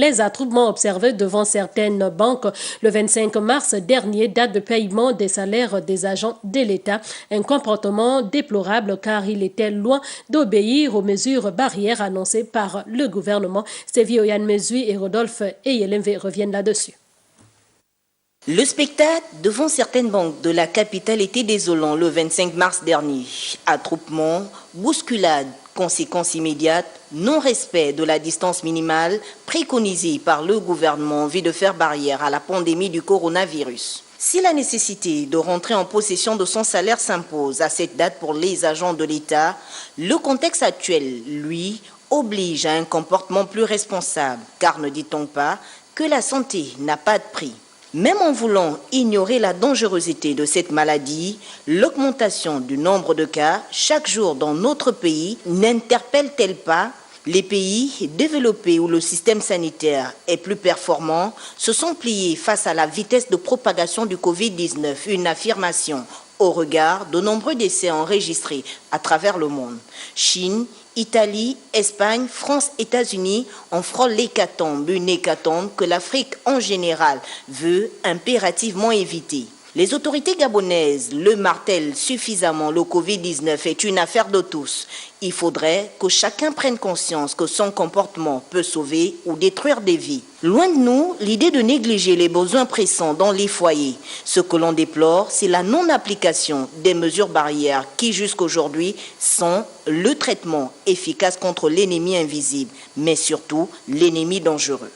Les attroupements observés devant certaines banques le 25 mars dernier, date de paiement des salaires des agents de l'État. Un comportement déplorable car il était loin d'obéir aux mesures barrières annoncées par le gouvernement. Séville Oyan Mezui et Rodolphe Eyelemve reviennent là-dessus. Le spectacle devant certaines banques de la capitale était désolant le 25 mars dernier. Attroupement, bousculade, conséquences immédiates, non-respect de la distance minimale préconisée par le gouvernement en vue de faire barrière à la pandémie du coronavirus. Si la nécessité de rentrer en possession de son salaire s'impose à cette date pour les agents de l'État, le contexte actuel, lui, oblige à un comportement plus responsable, car ne dit-on pas que la santé n'a pas de prix. Même en voulant ignorer la dangerosité de cette maladie, l'augmentation du nombre de cas chaque jour dans notre pays n'interpelle-t-elle pas? Les pays développés où le système sanitaire est plus performant se sont pliés face à la vitesse de propagation du Covid-19, une affirmation au regard de nombreux décès enregistrés à travers le monde. Chine, Italie, Espagne, France, États-Unis en frôlent l'hécatombe, une hécatombe que l'Afrique en général veut impérativement éviter. Les autorités gabonaises le martèlent suffisamment, le Covid-19 est une affaire de tous. Il faudrait que chacun prenne conscience que son comportement peut sauver ou détruire des vies. Loin de nous, l'idée de négliger les besoins pressants dans les foyers. Ce que l'on déplore, c'est la non-application des mesures barrières qui, jusqu'aujourd'hui, sont le traitement efficace contre l'ennemi invisible, mais surtout l'ennemi dangereux.